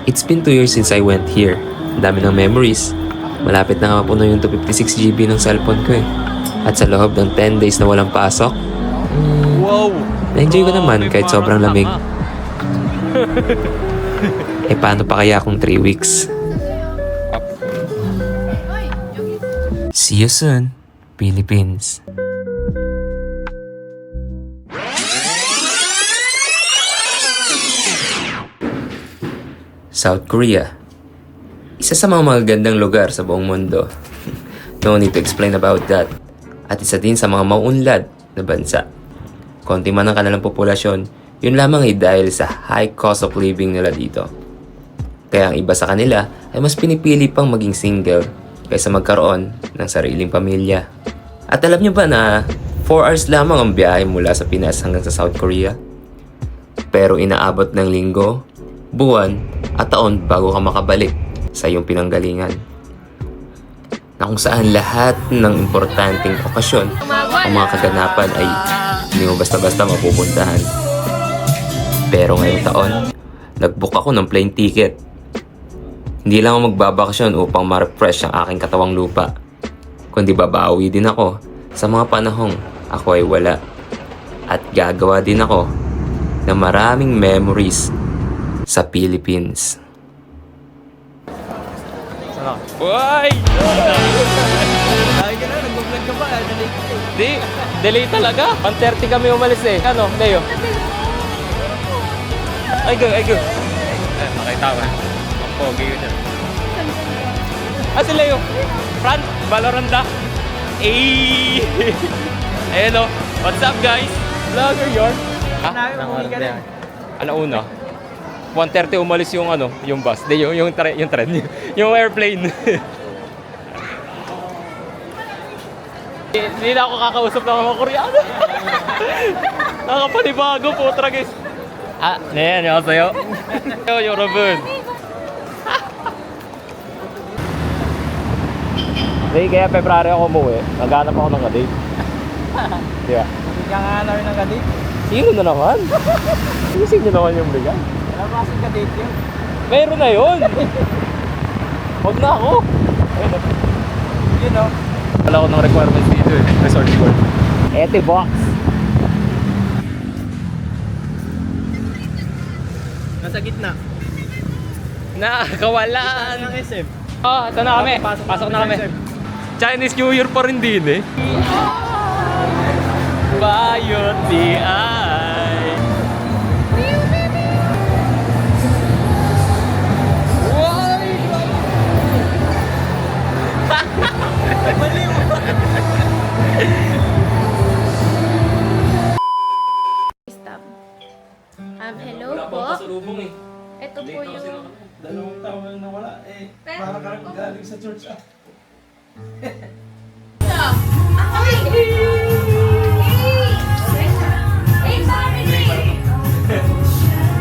It's been 2 years since I went here. Ang dami ng memories. Malapit na nga mapuno yung 256 GB ng cellphone ko eh. At sa loob ng 10 days na walang pasok, Wow! na-enjoy ko naman kahit sobrang lamig. Eh paano pa kaya kung 3 weeks? See you soon, Philippines. South Korea. Isa sa mga magagandang lugar sa buong mundo. No need to explain about that. At isa din sa mga mauunlad na bansa. Konti man ang kanilang populasyon, yun lamang ay dahil sa high cost of living nila dito. Kaya ang iba sa kanila ay mas pinipili pang maging single kaysa magkaroon ng sariling pamilya. At alam niyo ba na 4 hours lamang ang biyahe mula sa Pinas hanggang sa South Korea? Pero inaabot ng linggo, buwan at taon bago ka makabalik sa iyong pinanggalingan. Na kung saan lahat ng importanteng okasyon o mga kaganapan ay hindi mo basta-basta mapupuntahan. Pero ngayong taon, nag-book ako ng plane ticket. Hindi lang ako magbabakasyon upang ma-refresh ang aking katawang lupa, kundi babawi din ako sa mga panahong ako ay wala. At gagawa din ako ng maraming memories sa Philippines. Uy! Lagi ka na, nag-vlog ka pa, delay ka eh. Di, delay talaga. 1:30 kami umalis eh. Ano, Leo? Ay go. Nakita ba? Ang pogi yun yan. Ah, si Leo. Fran, Valoranda. Eh! Ayan o. What's up guys? Vlogger yun. Ha? Alauna. 1:30 umalis yung yung bus. Di, yung tren, yung airplane. Hindi na ako kakausap ng mga Koreano. Nakapanibago po, guys. 아, 네, 안녕하세요. 여러분. Hindi, kaya February ako umuwi. Naghanap ako ng kadate. Di ba? Hindi ka nga namin ng kadate. Sino na naman? Sino nyo naman yung bigan? Alam mo kasing kadate yun. Meron na yun. Huwag na ako. Ayun o. Yun o. Wala ko ng requirements dito eh. Resort board. Ete box. Nasa gitna. Nakakawalan. Ng SM. Oh, ito na kami. Pasok na kami. Chinese New Year pa rin din eh. Bayot di ay. Stop. Hello Wala po. pang pasalubong eh. Ito po yung... 2 taon na nawala. Para ka rin galing sa church ah.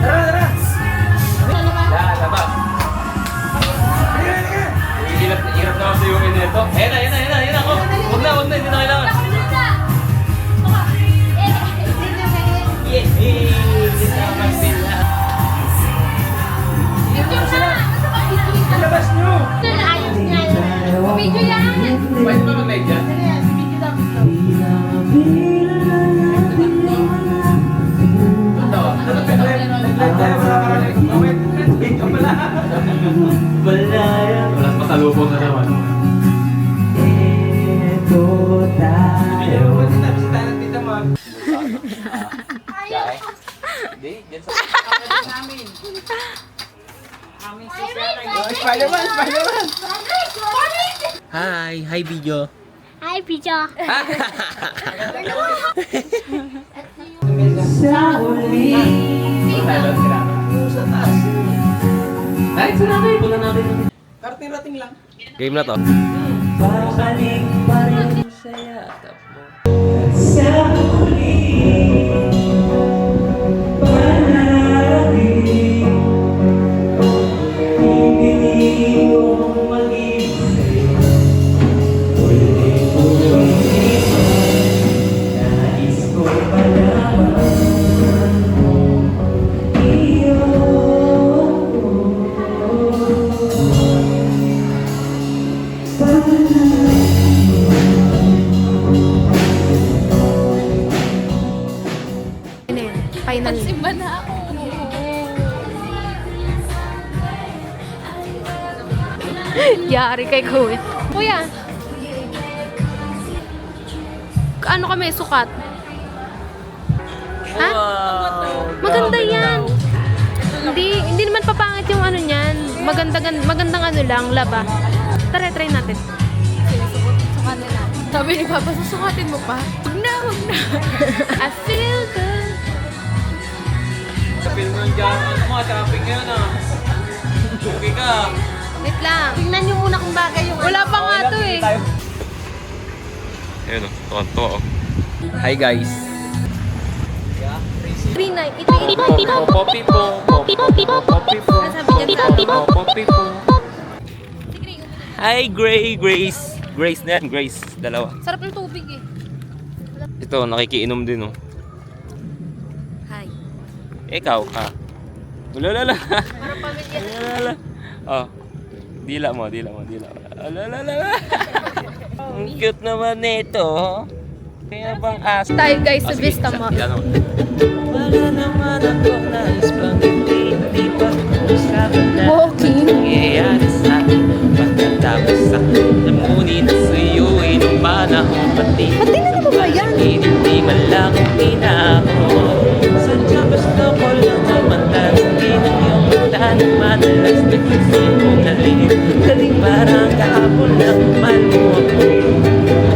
Tara! Labas. Hirap na kasi yung nito. Ayan na ako. Huwag na, hindi na kailangan. Labas nyo! Ayos niya yun. Video yan. Pwede ba mag-live dyan? Video lang. Nag-live tayo para karalig. Wait, ka pala. Walang pasalubong na naman. Pwede na, bisita ng tita mo. Hindi, dyan sa... Spider-Man! Hi video. Hi, video. Ay, sila kayo. Puna natin. Karting-rating lang. Game na to. Babalik pa rin Sa yakap mo. sa huli. Panalangin. Pipili kong maging sa'yo. Ulit-ulit. Nais ko malaman mo. Iyo. Yari kay Kuya. Kuya. Ano kami, sukat? Ha? Maganda yan. Hindi naman papangit yung ano niyan. Magandang ano lang, laba. Tara, try natin. Sukatin natin. Sabi ni Papa, susukatin mo pa? Huwag na. I feel good. Kapil mo yung dyan. Ano mo, shopping ngayon ah. Okay ka. Wait lang. Tingnan nyo muna kung bagay yung Wala pa nga to eh. Ayun o, tonto o. Hi guys. Green night. Ito. Poppy po. Sabi dyan sa atin. Poppy po. Hi Grace. Grace na yan, Grace. Dalawa. Sarap ng tubig eh. Ito, nakikiinom din oh. Hi. Ikaw ka. Ulalala. Ulalala. Oh. Dila mo. Ulalala. Ang cute naman nito. Kaya bang aso? Tayo guys sa Vista Mall. Wala naman ako nais pang hindi pa usapan na Walking. nangyayari sa akin. Pagkatapos ako namunin sa iyo ay nung panahon pati. Pati na mo ba yan? Hindi man lang ako. Sadya basta ko lang naman tanggin ang iyong tanong madalas nag-isip kong galing parang kahapon lang mahal mo ako.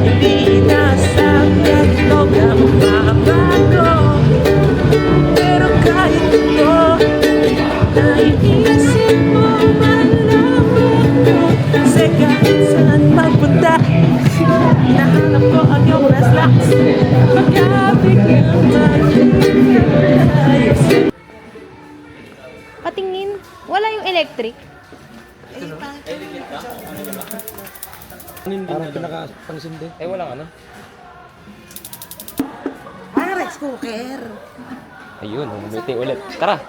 Hindi inasabi at ito ka magbabago. Pero kahit ito naiisip mo man lang ako. Kasi kahit saan magpunta nahanap ko ang iyong relax. Pagkabiglang mag-ayos. Patingin. Wala yung electric. Parang pinaka-pangsindi. Eh, walang ano. Parang rice cooker. Ayun, bumiti ulit. Tara,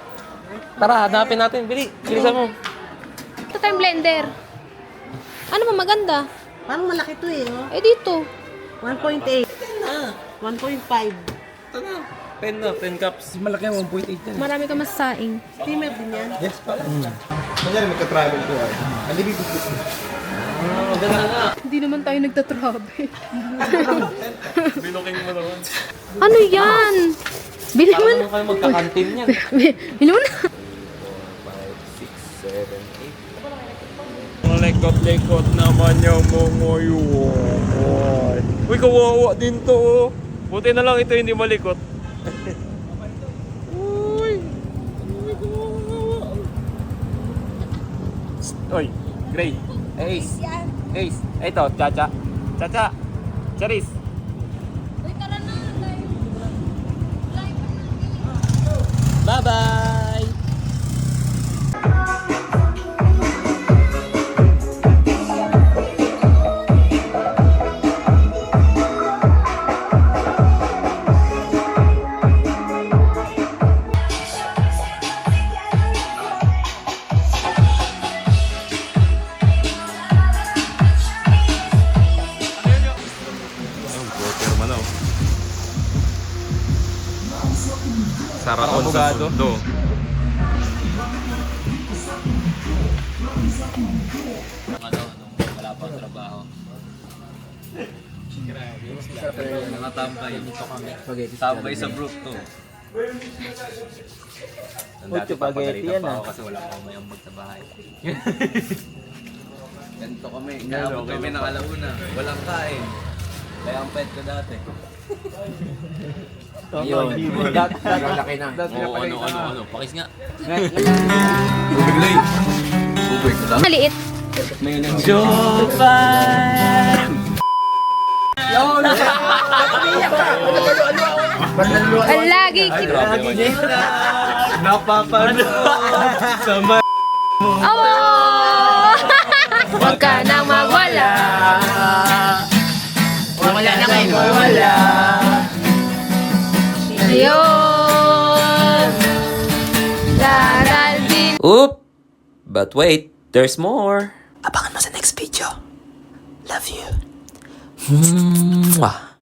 hanapin natin. Bilisan mo. Ito tayong blender. Ano mo maganda? Parang malaki to eh. Oh. Eh dito. 1.8. 1.5. Ito na. Pen cups. Malaki ang 1.8 yan. Marami ka masaing. Steamer din yan. Yes pala. Kanyari magka-travel ko. Hindi bibigit. Maganda nga. Hindi naman tayo nagtatravel. Binuking mo naman. Ano yan? Bili mo Parang na. kayo magkakantin yan. Bili mo na. 5, 6, 7, 8. Lekot-lekot naman yung mongoyuan. Uy, kawawa din to oh. Buti na lang ito hindi malikot. Uy, kawawa. Uy, Gray. Ace. Ito, Chacha. Charis. Bye-bye. Saraon sa mundo. Wala pang trabaho. Mga tambay. Tambay sa group to. Ang dati papagalitan pa ako kasi wala pa ako mayambag sa bahay. Ganito kami. Kaabot kami ng alauna. Walang kain. Kaya ang pet ko dati. Yun. Laki na. Oo, ano. Pakis nga. Maliit. Jovan! Ang lagi. Napapanood sa mga Oh! Huwag ka nang mawala. wala na kayo wala. Ayun. Daraldin. Oop! But wait, there's more. Abangan mo sa next video. Love you. Mwah.